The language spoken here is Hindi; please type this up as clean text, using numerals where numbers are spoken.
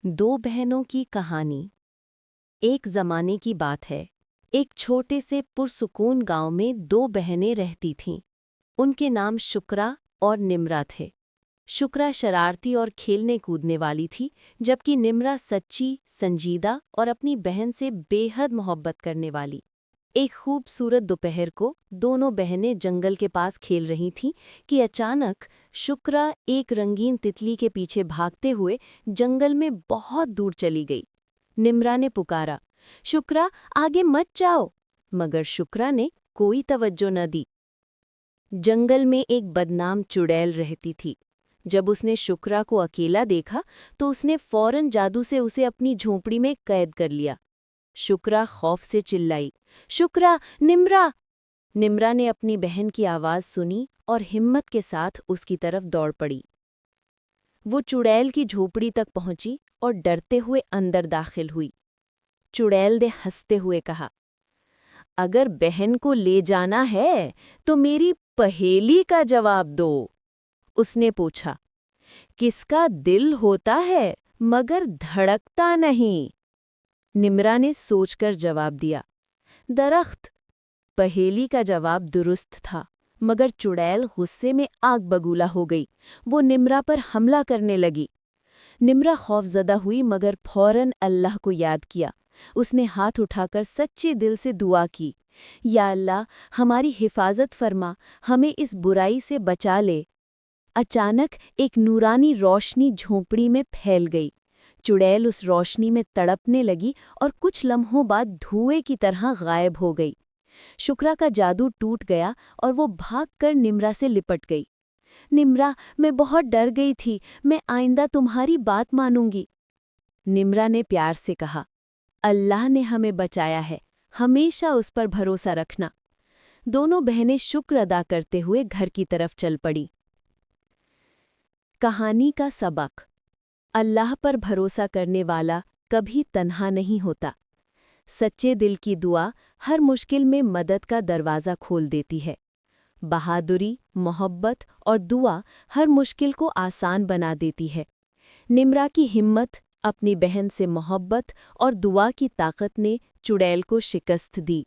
दो बहनों की कहानी। एक ज़माने की बात है। एक छोटे से पुरसुकून गांव में दो बहनें रहती थीं। उनके नाम शुक्रा और निम्रा थे। शुक्रा शरारती और खेलने कूदने वाली थी, जबकि निम्रा सच्ची, संजीदा और अपनी बहन से बेहद मोहब्बत करने वाली। एक खूबसूरत दोपहर को दोनों बहनें जंगल के पास खेल रही थीं कि अचानक शुक्रा एक रंगीन तितली के पीछे भागते हुए जंगल में बहुत दूर चली गई। निम्रा ने पुकारा, शुक्रा आगे मत जाओ, मगर शुक्रा ने कोई तवज्जो न दी। जंगल में एक बदनाम चुड़ैल रहती थी। जब उसने शुक्रा को अकेला देखा तो उसने फौरन जादू से उसे अपनी झोंपड़ी में कैद कर लिया। शुक्रा खौफ से चिल्लाई, शुक्रा, निम्रा! निम्रा ने अपनी बहन की आवाज़ सुनी और हिम्मत के साथ उसकी तरफ दौड़ पड़ी। वो चुड़ैल की झोपड़ी तक पहुंची और डरते हुए अंदर दाखिल हुई। चुड़ैल ने हंसते हुए कहा, अगर बहन को ले जाना है तो मेरी पहेली का जवाब दो। उसने पूछा, किसका दिल होता है मगर धड़कता नहीं? निम्रा ने सोचकर जवाब दिया, दरख्त। पहेली का जवाब दुरुस्त था, मगर चुड़ैल गुस्से में आग बगूला हो गई। वो निम्रा पर हमला करने लगी। निम्रा खौफजदा हुई, मगर फौरन अल्लाह को याद किया। उसने हाथ उठाकर सच्चे दिल से दुआ की, या अल्लाह, हमारी हिफाजत फरमा, हमें इस बुराई से बचा ले। अचानक एक नूरानी रोशनी झोंपड़ी में फैल गई। चुड़ैल उस रोशनी में तड़पने लगी और कुछ लम्हों बाद धुएं की तरह गायब हो गई। शुक्रा का जादू टूट गया और वो भागकर निम्रा से लिपट गई। निम्रा, मैं बहुत डर गई थी, मैं आइंदा तुम्हारी बात मानूंगी। निम्रा ने प्यार से कहा, अल्लाह ने हमें बचाया है, हमेशा उस पर भरोसा रखना। दोनों बहनें शुक्र अदा करते हुए घर की तरफ चल पड़ी। कहानी का सबक। अल्लाह पर भरोसा करने वाला कभी तन्हा नहीं होता। सच्चे दिल की दुआ हर मुश्किल में मदद का दरवाज़ा खोल देती है। बहादुरी, मोहब्बत और दुआ हर मुश्किल को आसान बना देती है। निम्रा की हिम्मत, अपनी बहन से मोहब्बत और दुआ की ताकत ने चुड़ैल को शिकस्त दी।